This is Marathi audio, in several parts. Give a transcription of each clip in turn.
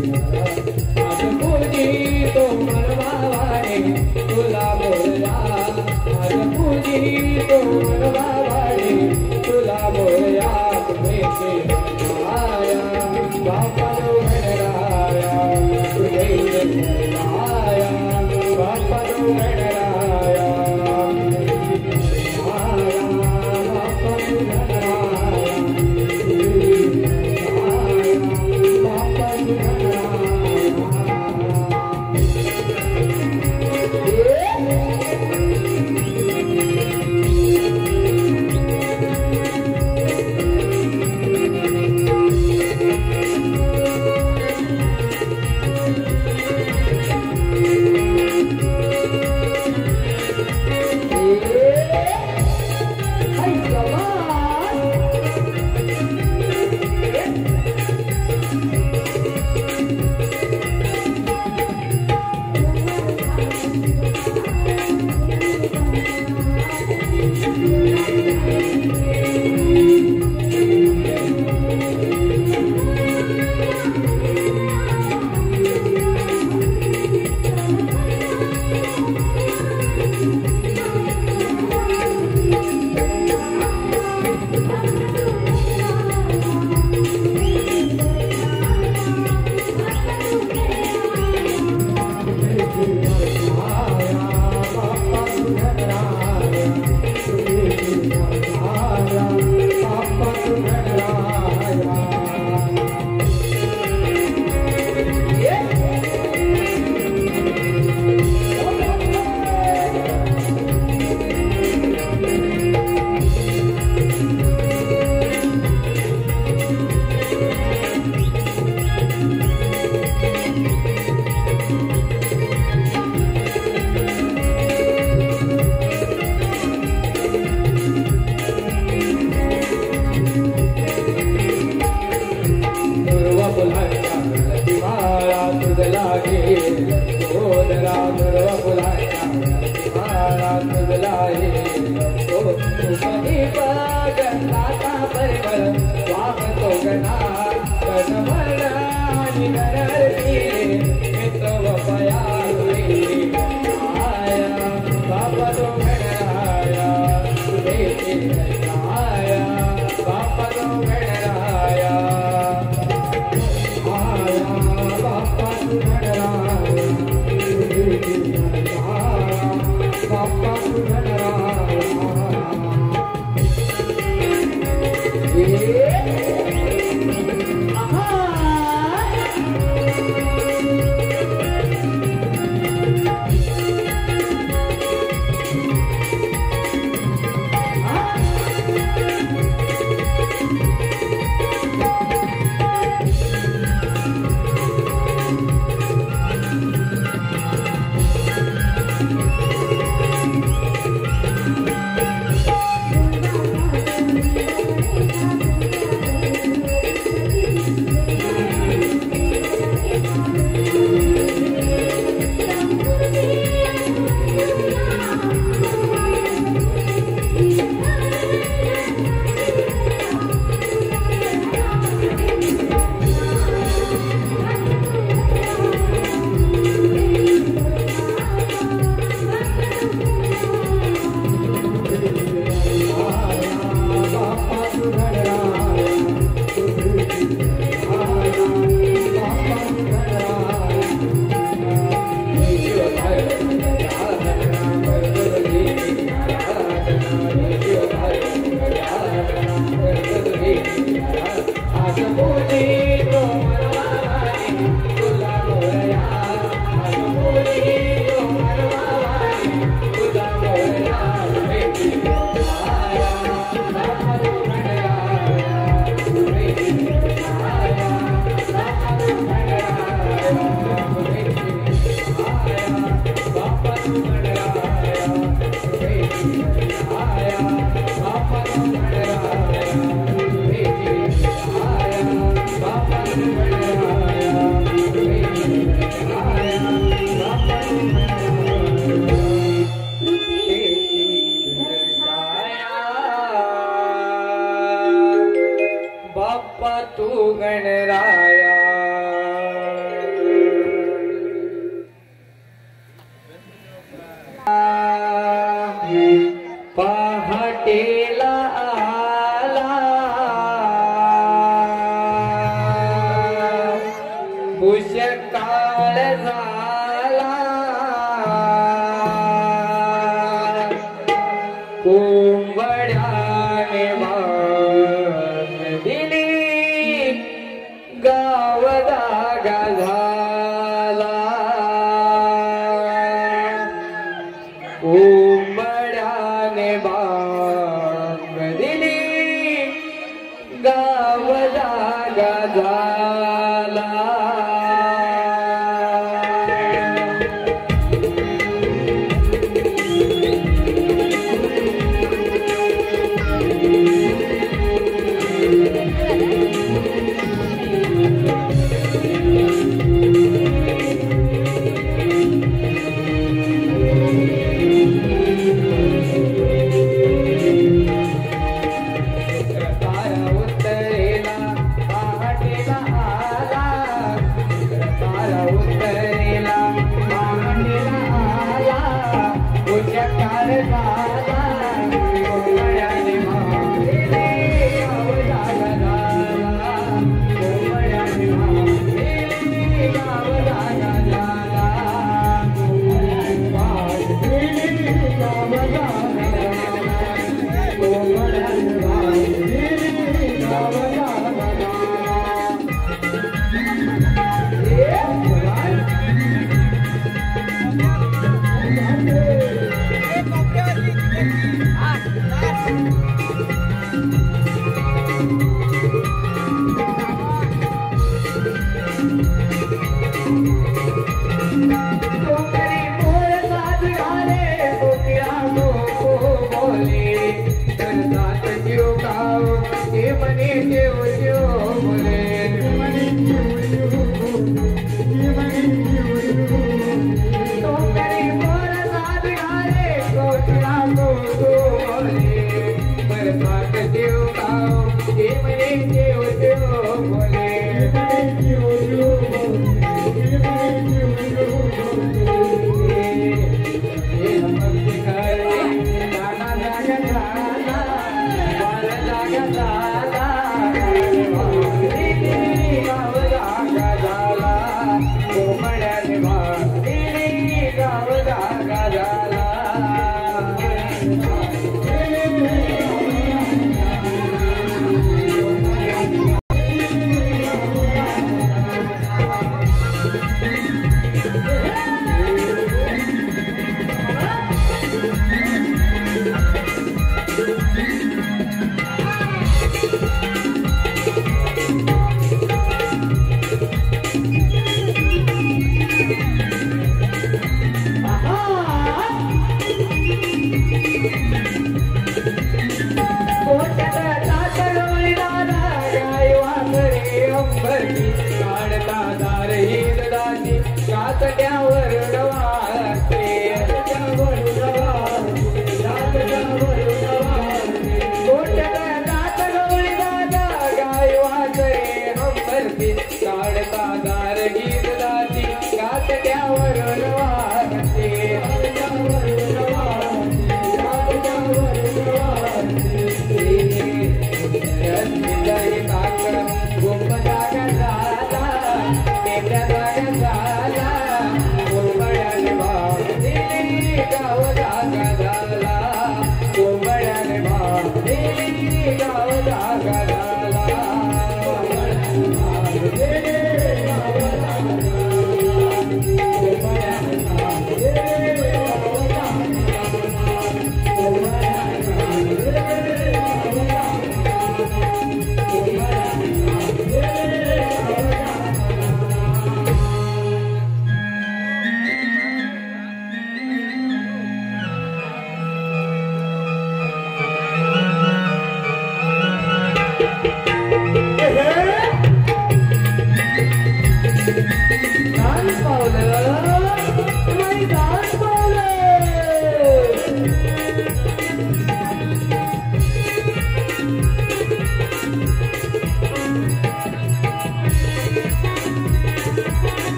आज पूजी तो मनवावाडे तुला बोलया आज पूजी तो मनवावाडे तुला बोलया तुझे आया बापा रो गणराया तुझे आया बापा रो गणराया काळ झाला कोंबड्याने दिली गाव जागा झाला कोंबड्याने दिली गाव जागा झाला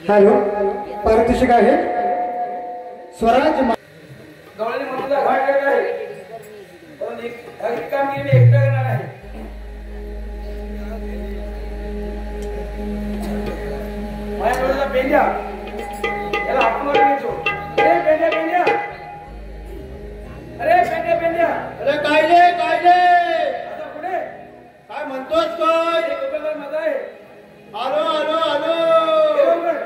हॅलो पारितोषिक आहे स्वराज गवळणी मंदिराचा घाट गेला आहे पण एक कामगिरी मी एकटा करणार आहे माझ्या डोळ्याला पेंड्या याला हाकून घेतो अरे पेंड्या पेंड्या अरे पेंड्या पेंड्या अरे कायले आता पुढे काय म्हणतोस काय एक रुपयावर मजा आहे आलो आलो आलो बरोबर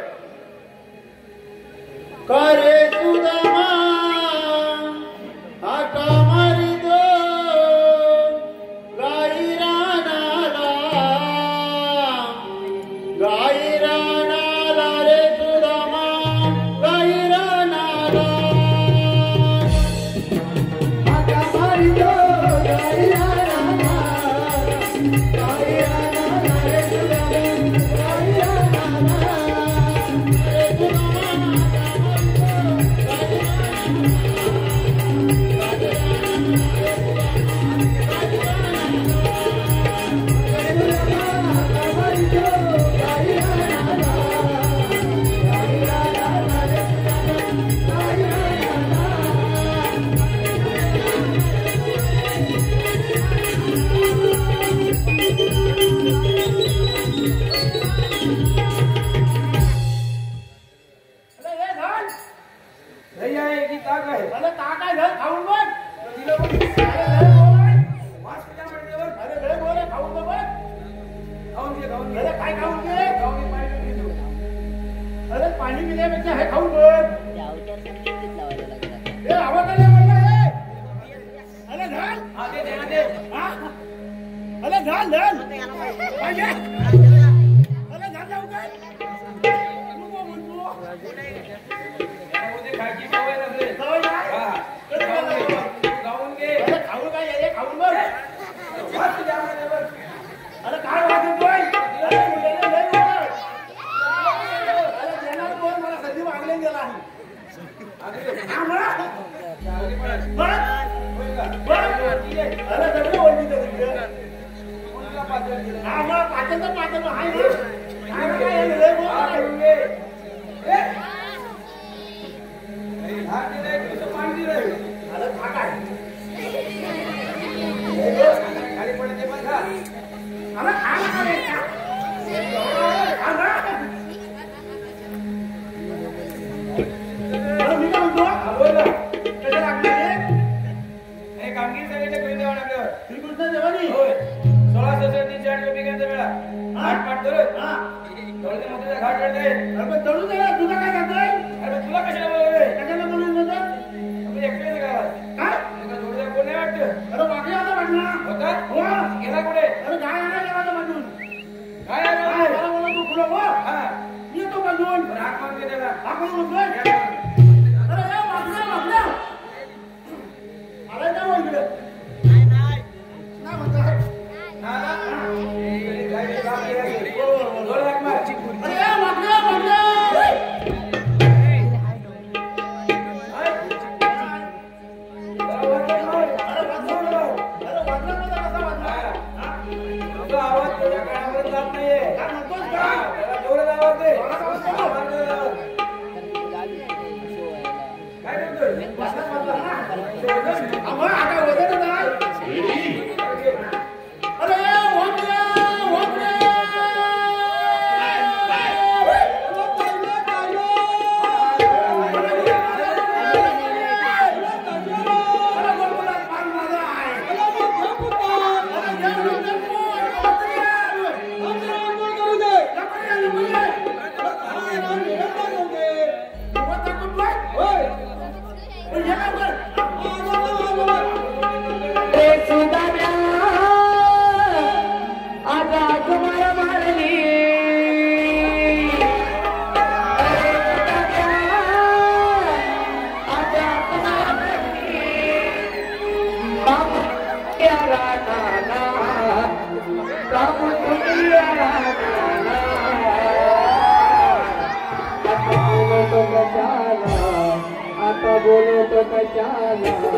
करे सुदामा हा कामारी दो गाई राणाला रे सुदामा गाई राणाला हा कामारी दो गाई राणाला रे सुदामा गाई राणाला रे सुदामा पाणी पिण्यापेक्षा हे खाऊन बघ आवाज आला अरे घाल अरे घाल अरे घाल जाऊ काय गाऊन घे खाऊन काय खाऊन बघ अरे काय वाजतोय मला संधी मागले गेला अरे सगळं ओळखी पाचन खाली पडते पण खा कामगिरी सांगितलं करून द्यावं आपल्यावर श्रीकृष्ण देवानी होय 16 रुपये वेळा आठ पाठ धरून थोडे मोठे घाट करते अरे तळू दे तुला काय करतोय अरे तुला कशाला बोलवलंय कशाला बोलून होतं आपण एकटेच गावात काय थोडं कोण नाही वाटतं अरे वाकडी आता वाटणार होता हो गेला कुठे अरे काय आला गेला बाजून काय आलं मला बोला तू खुलं हो हा येतो बाजून हाक मारते त्याला आपण बोलतोय अरे वाकड्या अरे काय बोलतोय काय म्हणताय बोलो तो कचाला बोलो तो कचाला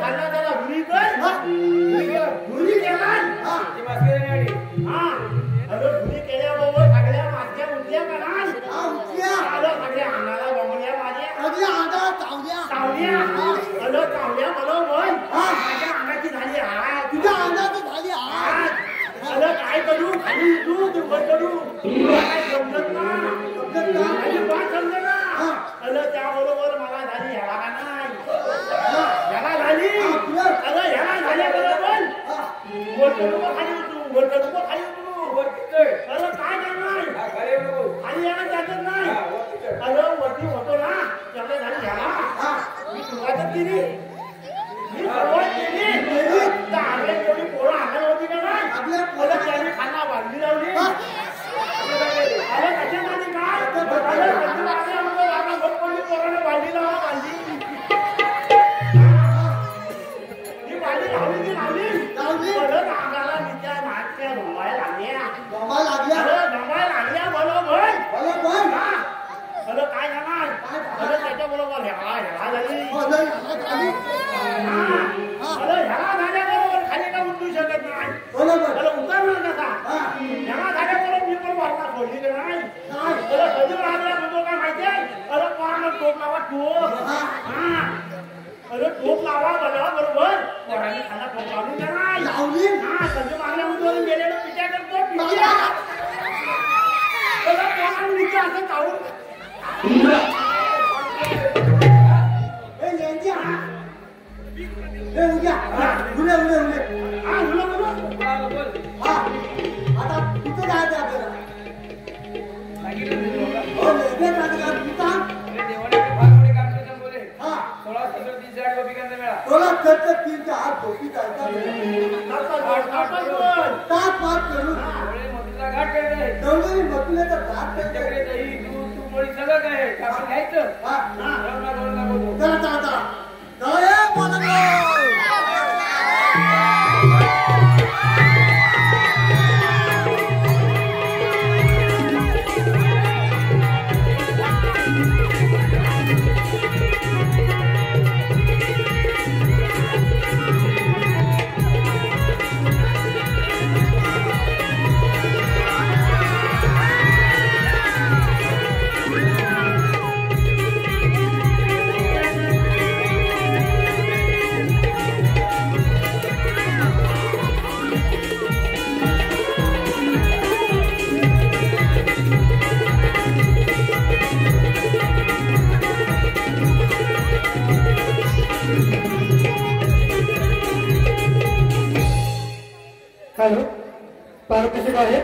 खाल्लं वरचं नको खाली उतरू वरचं नको खाली उतरू वर किती अरे काय करणार हा घरी येऊ नको खाली येणं त्याच्यात नाही हा वर किती अरे वरती होतो ना त्याकडे झाली घ्या मी सुरुवातच केली मी सुरुवात केली तर आपल्या जेवढी पोरं हाताला होती का नाही आपल्या पोरं त्याने खाना बांधली लावली अरे कशासाठी काय अरे कधी लागल्यामध्ये आता भरपणी पोराने बांधली लावा बांधली ही बांधली लावली की लावली परत अंगाला नित्या मागच्या घुमायला लागल्या लागल्या बरोबर अरे काय जाणार अरे त्याच्या बरोबर ह्याला झाली अरे ह्याला झाल्याबरोबर खाली का उतरू शकत नाही अरे उतरणार कसा ह्याला झाल्याबरोबर मी पण वाटला सोडली की नाही अरे कधी लागल्या म्हणतो काय माहितीये अरे कोणाला टोप लावा टोप अरे टोप लावा बरोबर कोणाने खाला टोप लावली का नाही लावली हा कधी मागल्या म्हणतो गेलेलं पिच्या करतो पिच्या अरे कोणाला निघते असं काढून हॅलो पार्वती आहे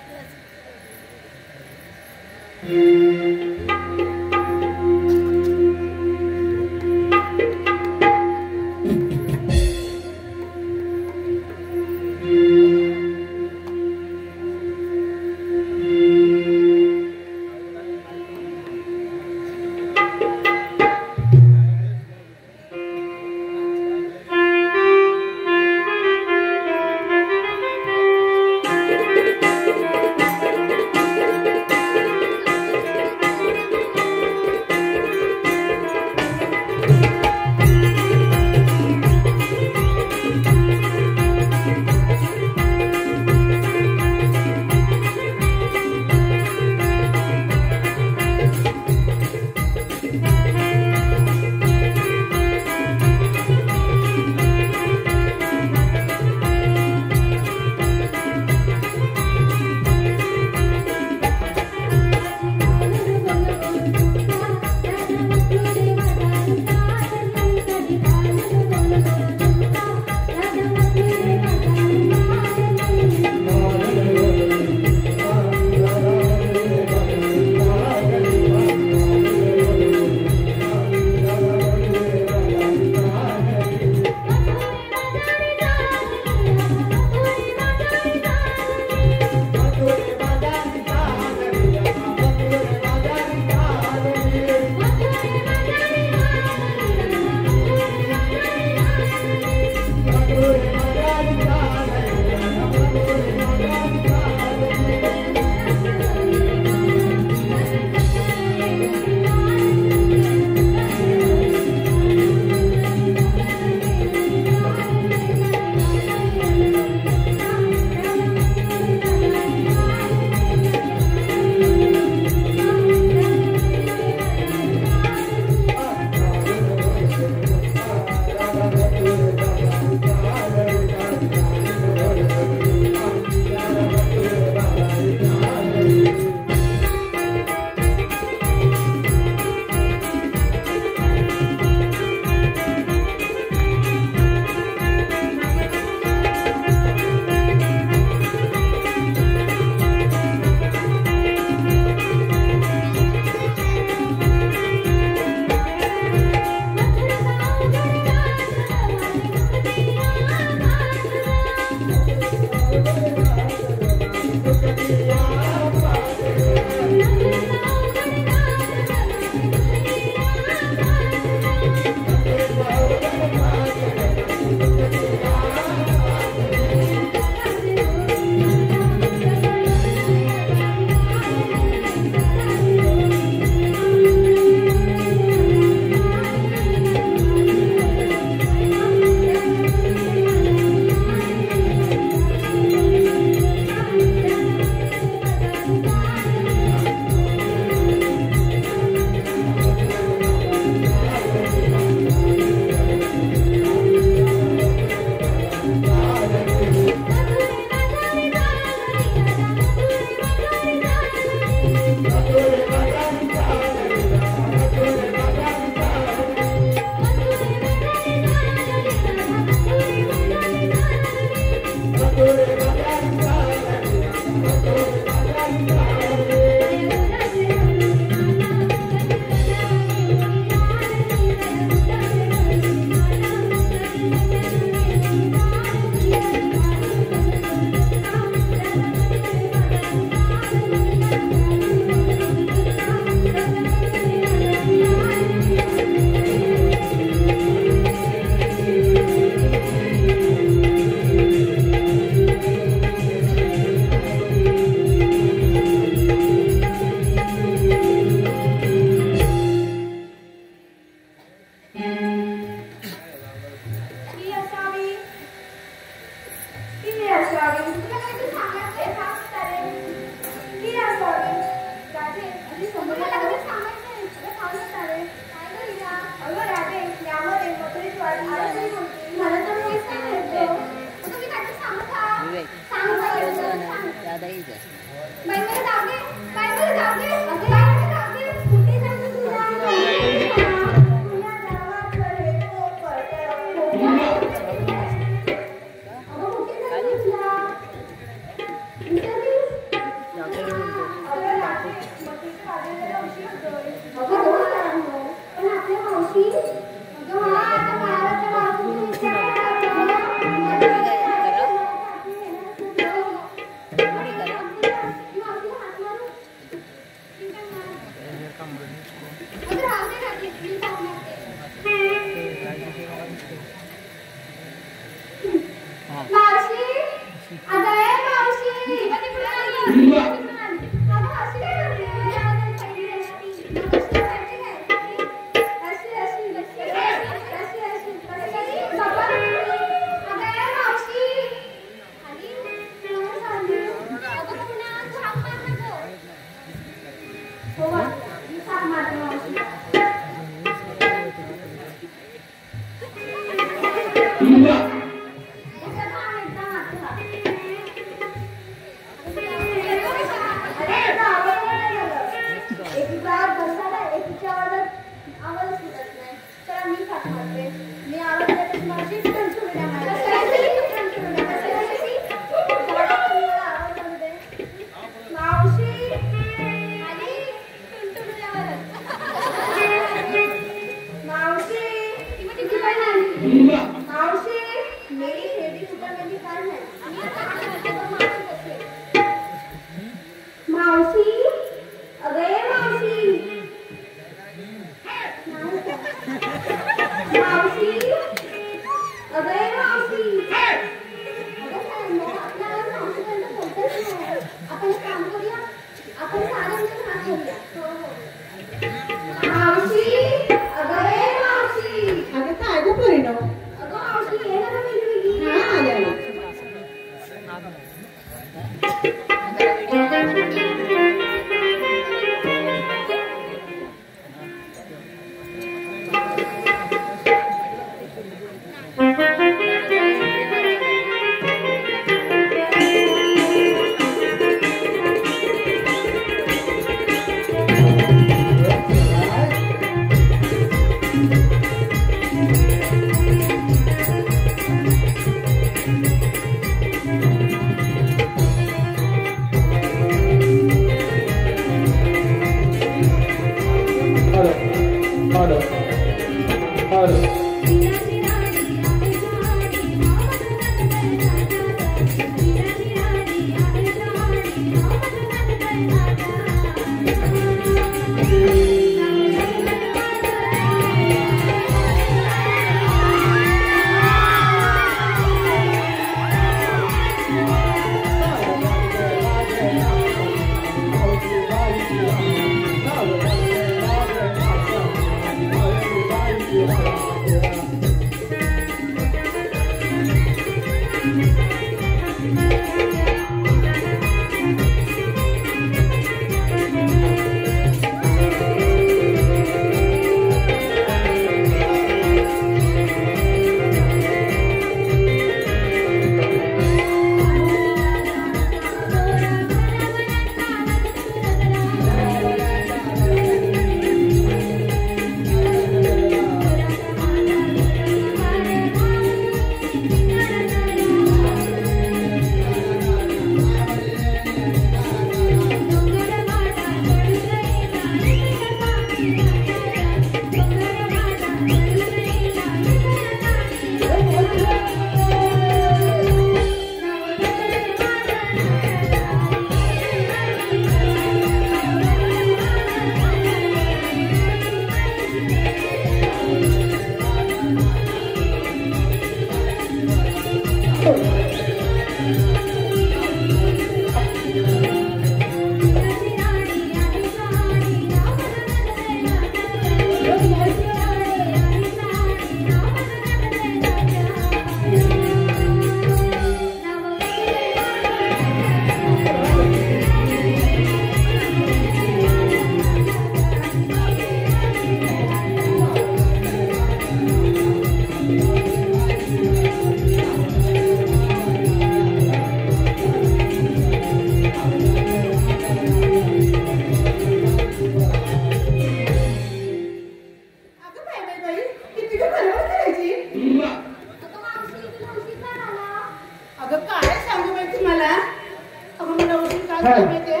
काय? माहितीये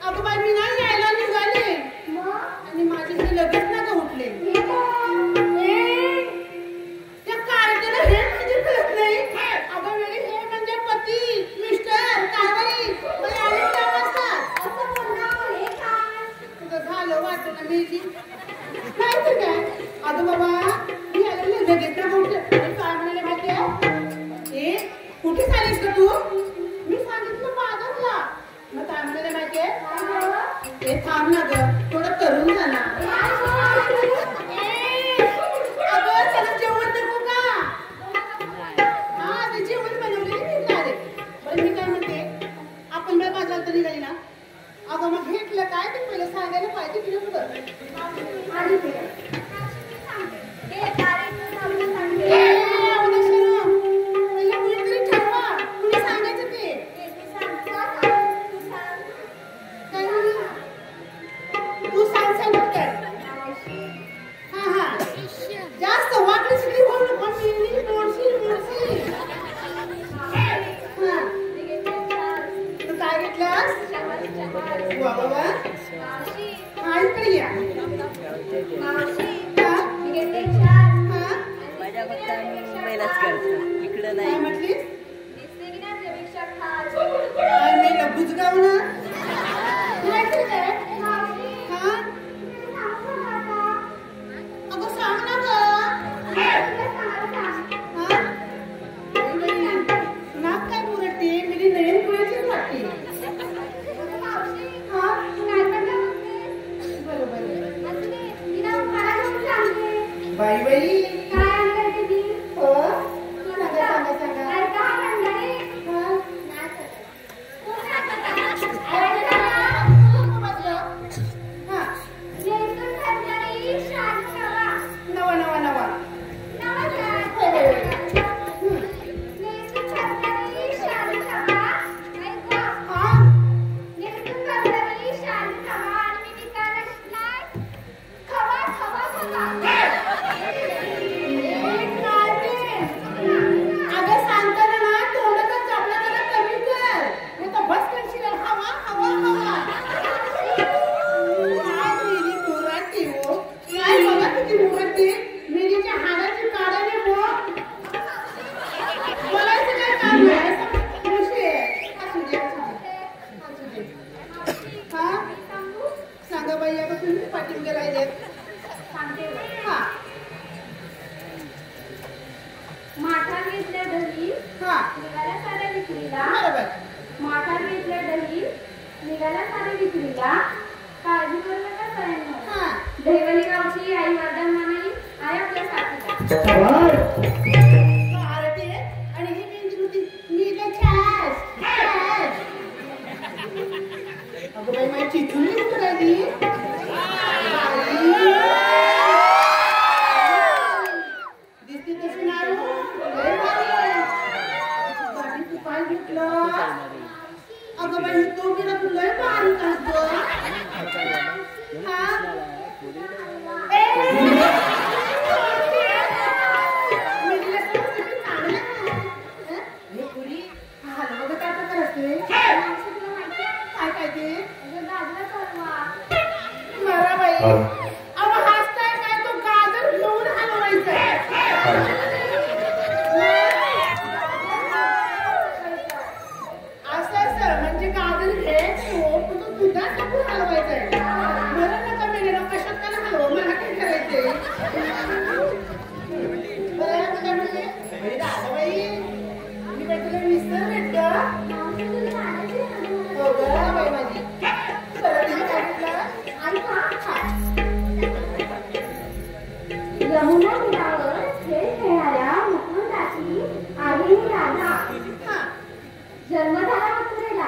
अगं बाई मी नाही यायला निघाले आणि माझे हे लगेच ना का उठले त्या कार्यक्रमाला हे म्हणजे कळत नाही अगं वेळी हे म्हणजे पती मिस्टर कारभारी मला आले काय वाजतात तुझं झालं वाटतं ना मी काय तर काय अगं बाबा मी आले लगेच ना उठले आणि काय म्हणाले माहितीये कुठे चालेस का तू मी सांगितलं बाजारला मग काय म्हणाले माहितीये हे थांब ना ग थोडं करून जा ना अगं त्याला जेवण नको का हा ते जेवण बनवलेली मी रे बरं मी काय म्हणते आपण बाय बाजारात तरी गेली ना अगं मग घेतलं काय ते पहिलं सांगायला पाहिजे की नको जास्त वाटली सगळी बोल नको मी मोडशील तू काय घेतलास बाबा हा इकडे या माझ्या फक्त आम्ही मुंबईलाच करतो इकडं काय नाही म्हटलीस काय मी लबूच गाव ना काय हा अगं सांग ना नाक काय मुरटते मी नयन पुण्याचीच वाटते बाई बाई हो सांगा नवा अगं सांगताना ना तोंडातच चापला जरा कमी कर नाही तर बस करशील हवा काय मेरी मुरटी हो काय बघा तुझी मुरटी मेरीच्या हाडाची काढाने बोलायचं काय काम आहे असू दे हा सांगा बाई आता तुम्ही पाठवून गेलाय देत हा माठा घेतल्या दही हा निघाल्या साऱ्या विक्रीला बरोबर माठा घेतल्या दही निघाल्या साऱ्या विक्रीला काळजी करू नका सगळ्यांना हा दहिवली गावची आई वरदान मानाई आहे आपल्या साथीला भारती आणि ही मेंदी होती मी तर छास अगं बाई माझी चिथून निघून राहिली दिसते तशी नाही लय भारी आहे. बाकी तू काय घेतलं अगं बाई तो गेला तू लय भारी असतो हा म्हणजे गाजर घ्यायचं हो पण तुझा टाकून हलवायचंय मला नका मेले ना कशात त्याला हलवा मला काय करायचंय बरं काय म्हणते दादाबाई मी काय तुला विसर भेटलं हो ग बाई माझी बरं तिने काय म्हटलं आणि यमुना तीरावर खेळ खेळणाऱ्या मुकुंदाची आहे राधा जन्म झाला मथुरेला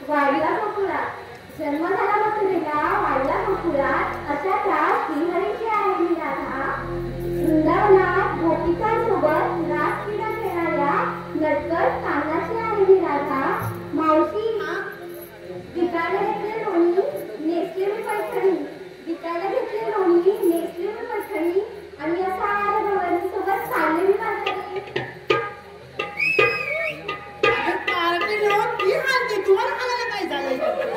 वाईला गोकुळात जन्म झाला मथुरेला वाईला गोकुळात अशा त्या श्रीहरीची आहे ही राधा वृंदावनात गोपिकांसोबत रासक्रीडा खेळणाऱ्या नटकट कानाची आहे ही राधा मावशी विकायला घेतले लोणी नेसले मी पैठणी विकायला घेतले लोणी नेसले मी पैठणी आणि असा गवळणीसोबत चालले मी माझ्या तुम्हाला खायला काय झालं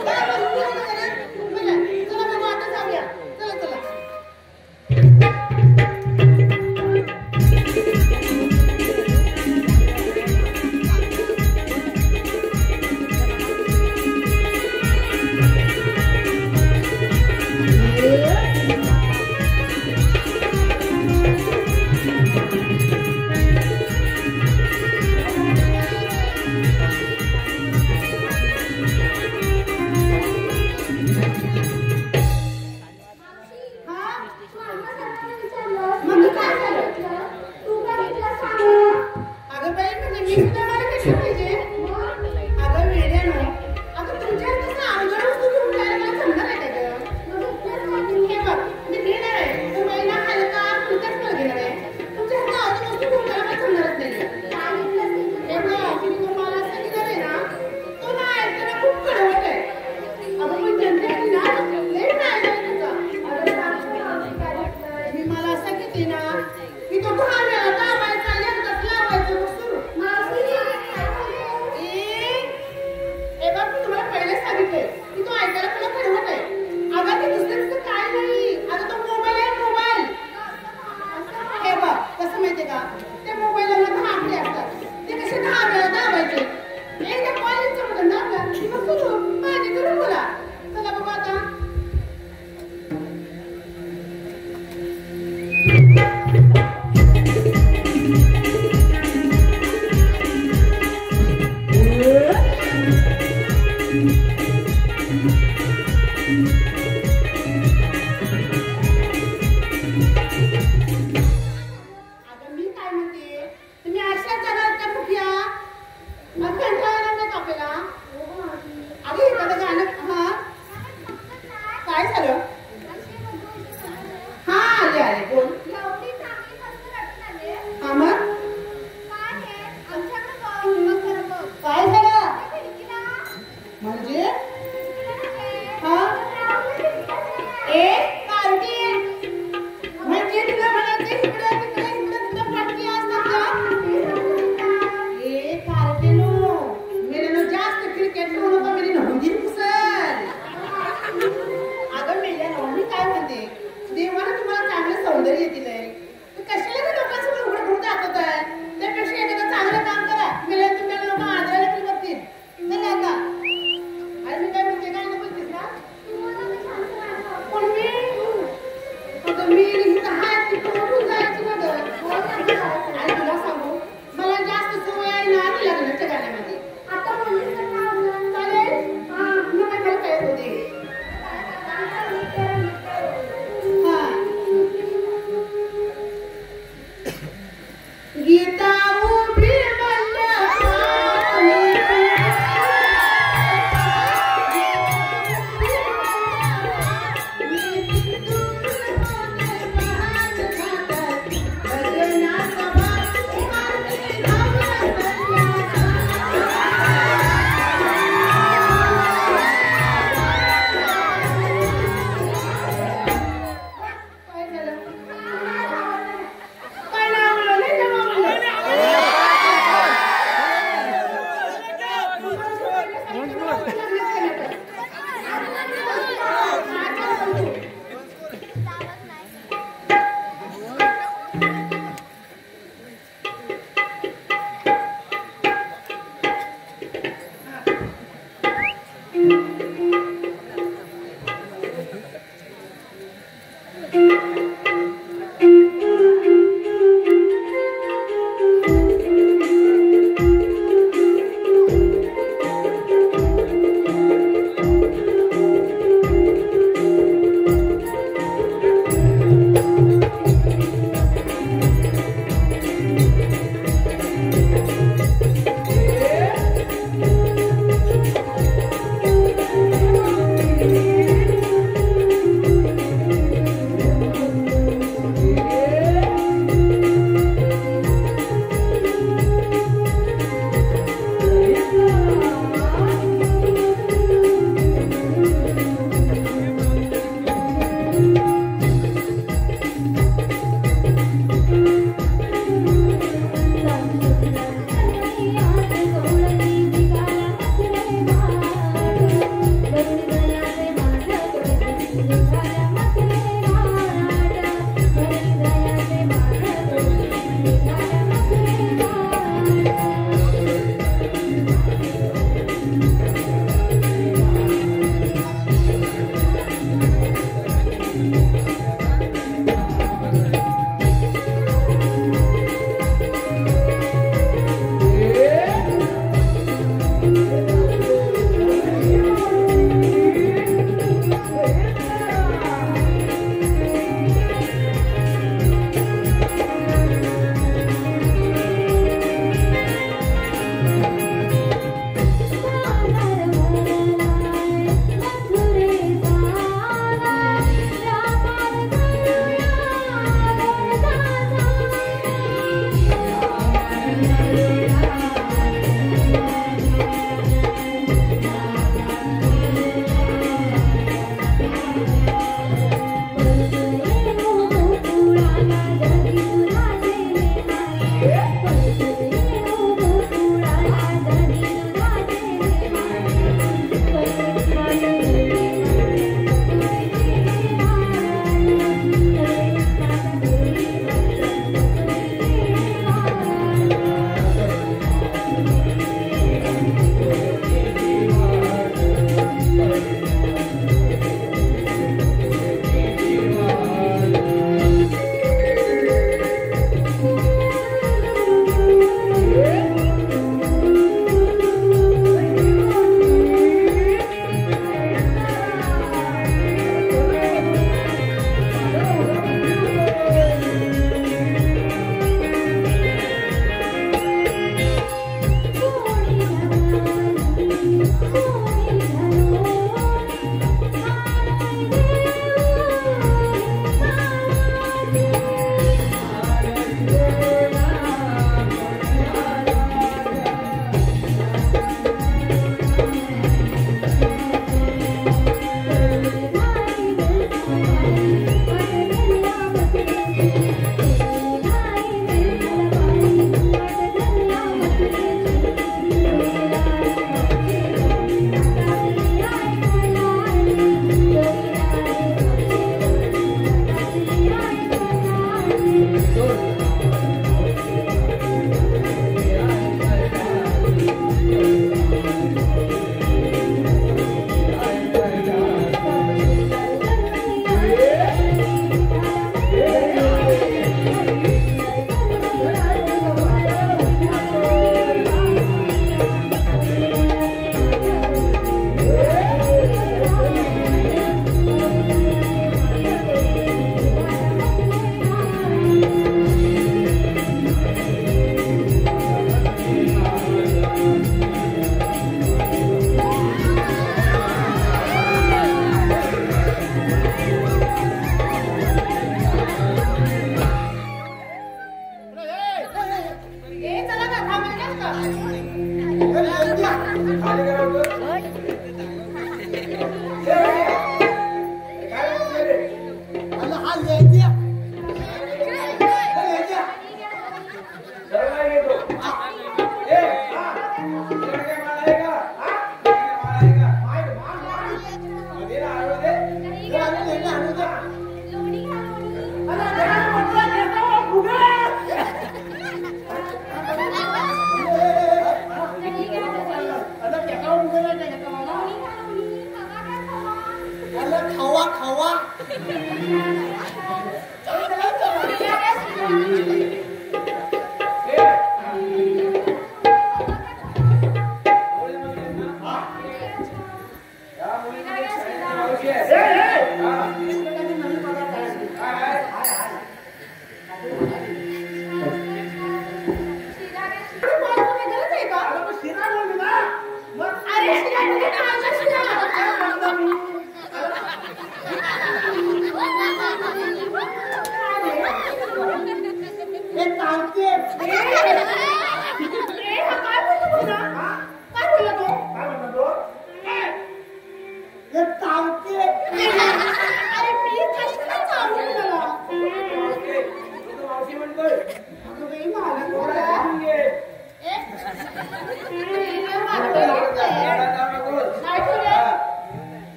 सांगितली ना की तो 10 वेळा दाबायचा एकदाच लावायचं मग सुरू. ए बाप मी तुम्हाला पहिले सांगितले की तो ऐकायला तुला ठरवत आहे. अगं ते दुसरं काय नाही, अगं तो मोबाईल आहे मोबाईल. हे बघ कसं माहितीये का, त्या मोबाईलला 10 आकडे असतात, ते कसे 10 वेळा दाबायचे. एकदा कॉलेजचं बटन दाबलं की मग सुरू पाहिजे करून बोला. चला बाबा आता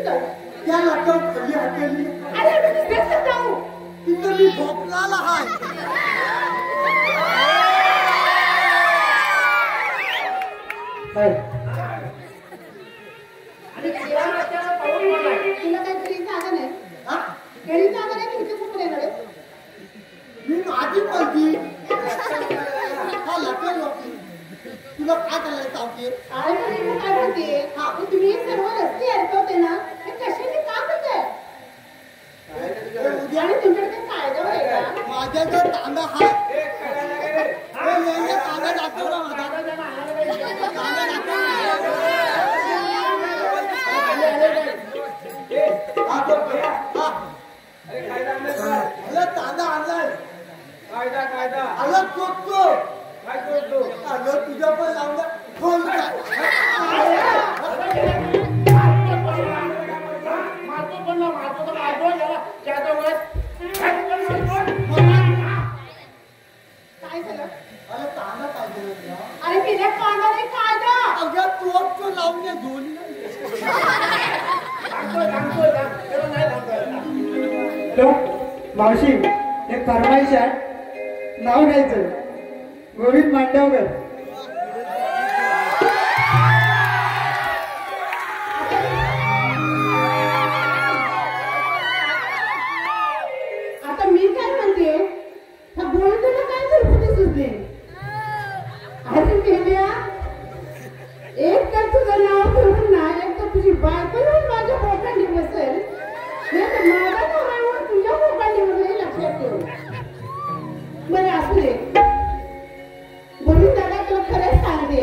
तिथं त्या लाटावर खाली हातेली अरे मी तिथेच जाऊ तिथं मी भोपळाला हाय आणि तिला रस्त्याला पाऊल पडलाय. तुला काही घरी जागा नाही घरी जागा नाही तुमच्या कुठे येणार मी माझी पलटी हा लटल होती तुला काय करायला चावते अरे पण मी काय म्हणते तुम्ही सर्व रस्ते अडकवते ना हे कशाने का करताय आणि तुमच्याकडे कायदा आहे का माझ्याकडे तांबा हा तांबा दाखव ना माझा तांबा तांबा आणलाय कायदा कायदा आलं चोखतो काय करतो आलं तुझ्या पण लावलं फोन काय झालं अरे तांबा पाहिजे अरे तिने कांदा नाही कायदा अगं तोच लावून घे दोन्ही मावशी एक फरमाईश आहे नाव घ्यायचं गोविंद मांडवकर आता मी काय म्हणते हा गोविंदाला काय सरपटी सुचले अरे मेल्या एक तर तुझं नाव ठेवून ना एक तर तुझी बायको येऊन माझ्या पोटांनी बसेल नाही तर माझा नवरा तुझ्या पोटांनी बसेल लक्षात ठेव बरं असू दे गोविंदाला तुला खरंच सांगते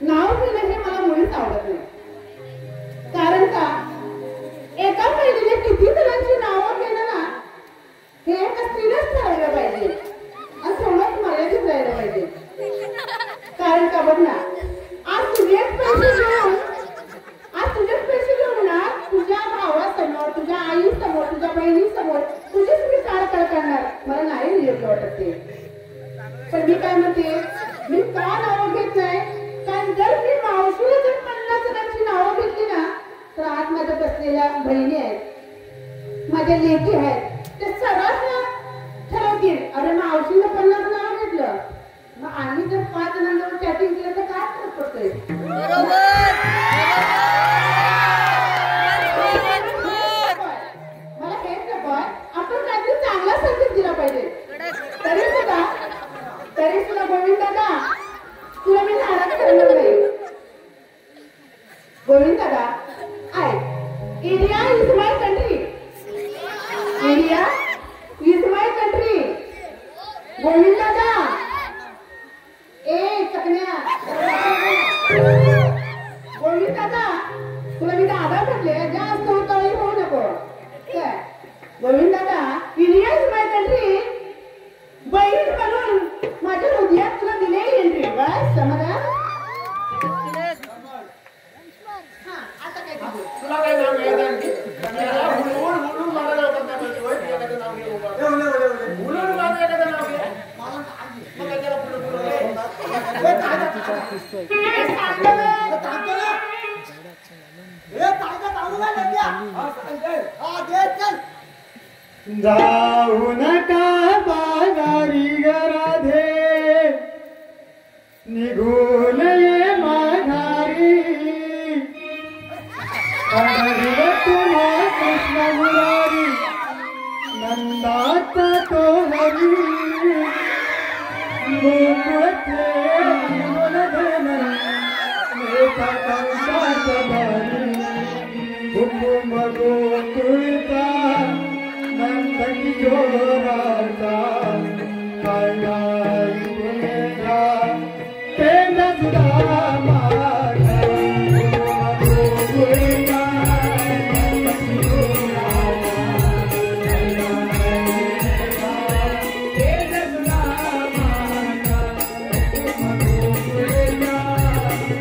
नाव घेणं हे मला मुळीच आवडत नाही कारण का एका महिलेने किती जणांची नावं घेणं ना हे एका स्त्रीलाच ठरायला पाहिजे आणि थोडंच मर्यादित राहायला पाहिजे कारण का बघ ना आज तुझेच पैसे घेऊन ना तुझ्या भावासमोर तुझ्या आईसमोर तुझ्या बहिणीसमोर तुझीच मी काळकाळ करणार मला नाही योग्य वाटत ते पण मी काय म्हणते मी का नावं घेत नाही कारण जर मी मावशीला जर 50 जणांची नावं घेतली ना तर आज माझ्या बसलेल्या बहिणी आहेत माझ्या लेकी आहेत ते सर्वात ठरवतील अरे मावशीला 50 नाव घेतलं मग आम्ही जर 5 जणांवर चॅटिंग केलं तर काय फरक पडतोय मला हेच नको आपण काहीतरी चांगला संदेश दिला पाहिजे तरी सुद्धा गोविंद दादा तुला मी नाराज करणार नाही गोविंद दादा I India is my country India is my country Govind दादा ए चकण्या गोविंद दादा तुला मी दादा म्हटले जास्त तळी होऊ नको काय गोविंद दादा इंडिया इज माय कंट्री बहीण म्हणून माझ्या हृदयात तुला दिले एंट्री बस समजा हा आता काय करू तुला काय नाव घ्यायचं आणखी? हुलून मला लवकर काय माहिती होय? तुला एखादं नाव घे उभा. हुलून माझं एखादं नाव घे. मग काय त्याला पुढं पुढं जाऊ नका बाजारी घराधे निघून ये माघारी अडविलं तुला कृष्ण मुरारी नंदाचा तो हरी गोकुळचे मनधन मेघा कंसाचा भारी हुकुम गोकुळचा नंद किशोराचा काय गाय गुन्हेगा ते नजरा माझा गोकुळचा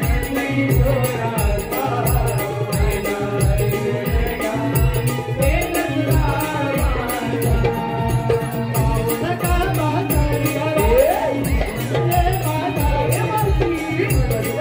नंद किशोराचा काय गाय गुन्हेगा ते नजरा माझा हुकुम गोकुळचा नंद किशोराचा काय गाय गुन्हेगा ते नजरा माझा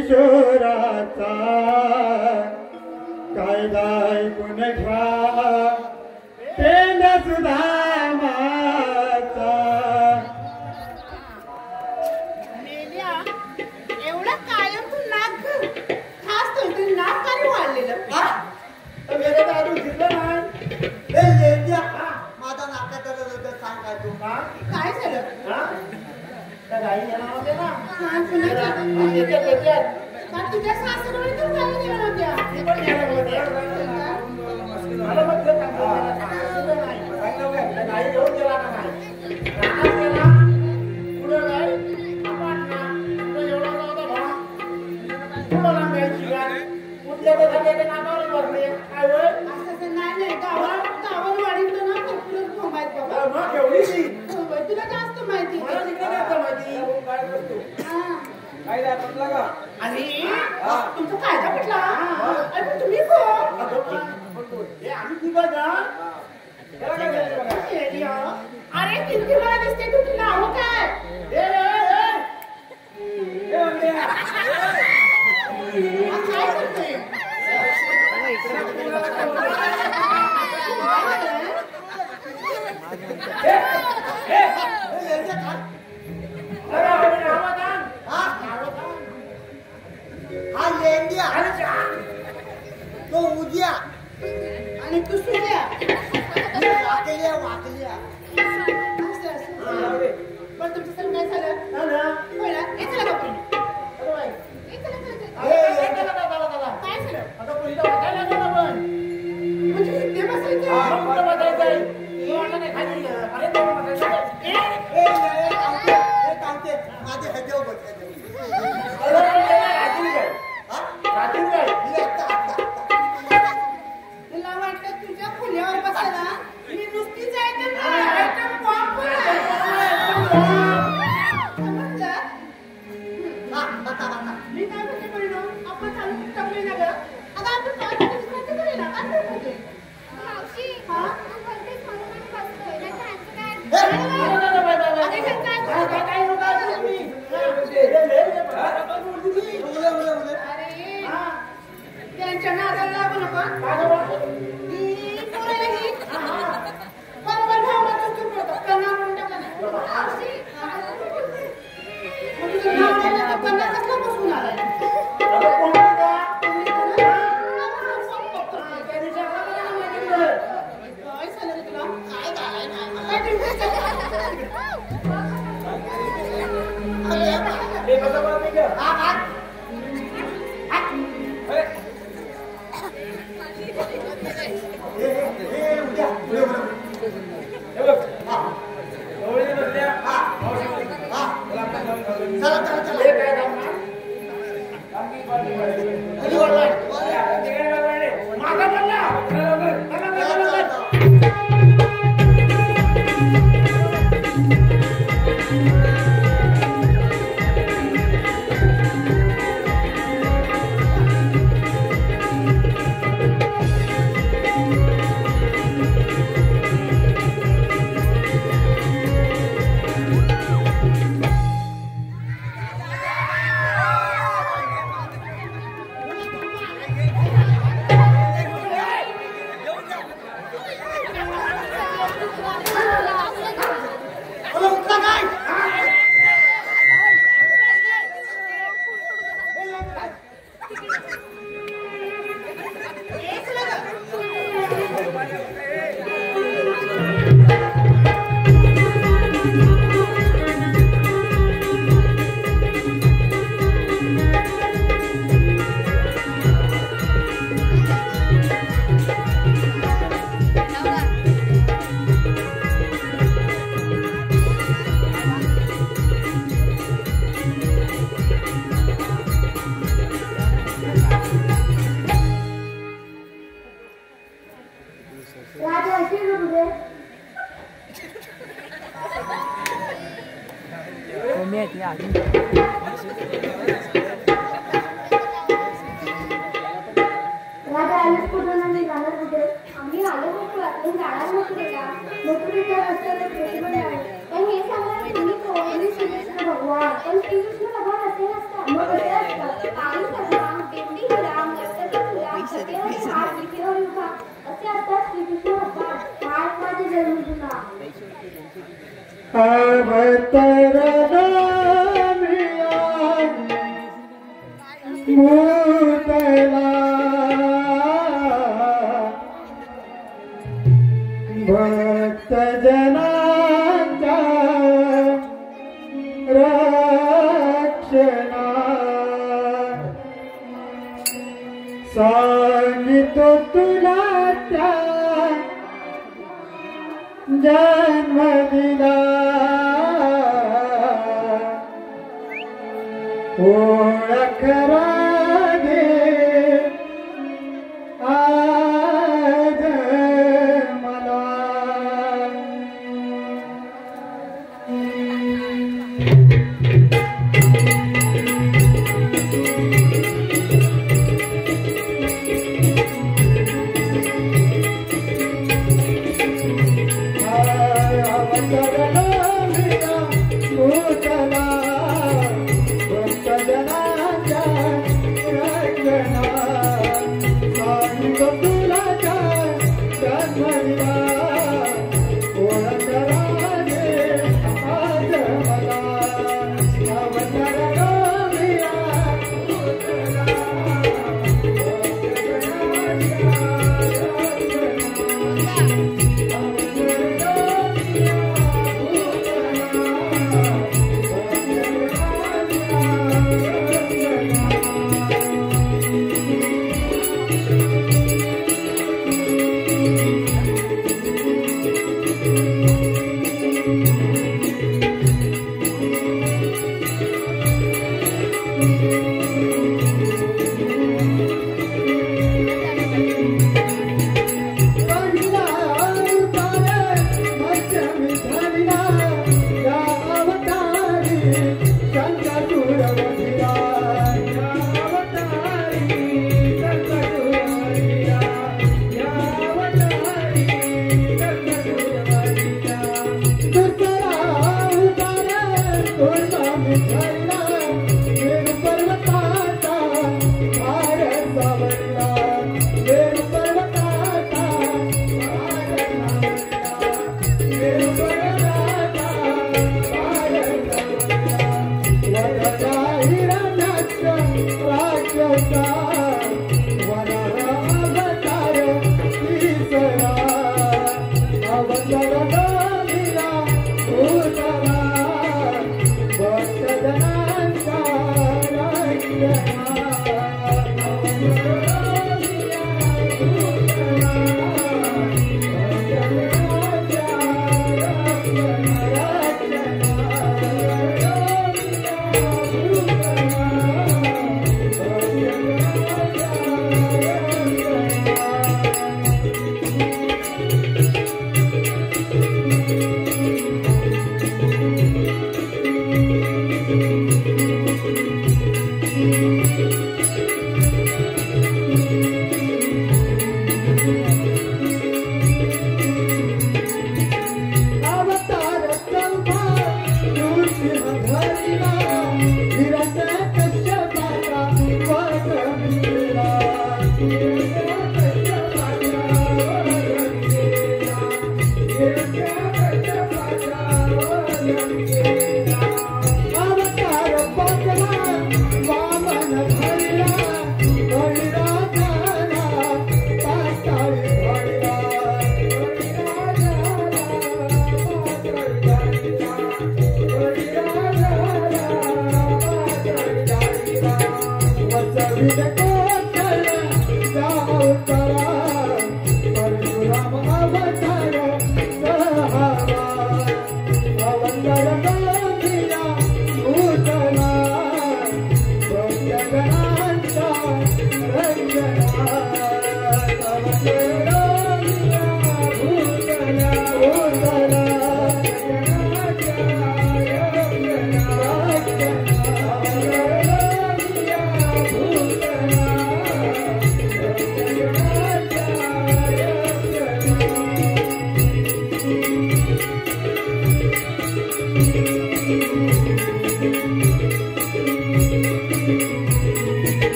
किशोराचा कायदा ऐकून घ्या प्रेम सुधामाचा मेल्या एवढा कायम तू नाक खास तर तू नाक काय वाढलेलं वेगळं दारू दिलं नाही ए लेंड्या माझा नाका तर सांग काय तू काय झालं हा त्या गाई येणार होते ना हा, कुणाच्या? त्याच्यात त्याच्यात का तुझ्या सासरवडी तू काय घेणार होत्या ती पण येणार होते मला म्हटलं सांगितलं नाही त्या गाई घेऊन गेला का नाही रानात गेला पुढं गाई आपण ना पुढं एवढा नव्हता भाव पुढं लांब गायची गाय कुठल्या तर सगळ्याच्या नाकावर बसले काय होय असं नाही गावावर वाढीतलं ना भरपूरच थांबायत बाबा मग केवढी ती होय, तुला जास्त माहिती मला तिकडे नाही का माहिती हा. कायदा पटला का आणि तुमचा कायदा पटला अरे पण तुम्ही कोण हे आम्ही तिघं जण त्याला काय झालं बघा अरे किती मला दिसते तुझी नाव काय ए ए वंदे. हा, काय करतोय हा लेंड्या तो उद्या आणि तू सुद्या वाकल्या वाकल्या असं असं पण तुमचं सर काय झालं होय ना हे चला बापरे हे चला चला चला काय झालं म्हणजे इथे बसायचं माझे ह्याच्यावर बसले तुला वाटलं तुझ्या खुल्यावर बसायला मी नुसती जायचं समजलं मी काय म्हणते परिणाम आपण चालू टाकले ना गं आता आपण पाच दिवसाचं करूया ना काय करतोय हा त्यांच्या नादाला लागू नका बरोबर भावना तू करतो कन्ना म्हणून टाकला कन्ना कसला बसून आलाय काय झालं रे तुला हे कसं बरं नाही का? हे.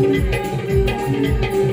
Thank you.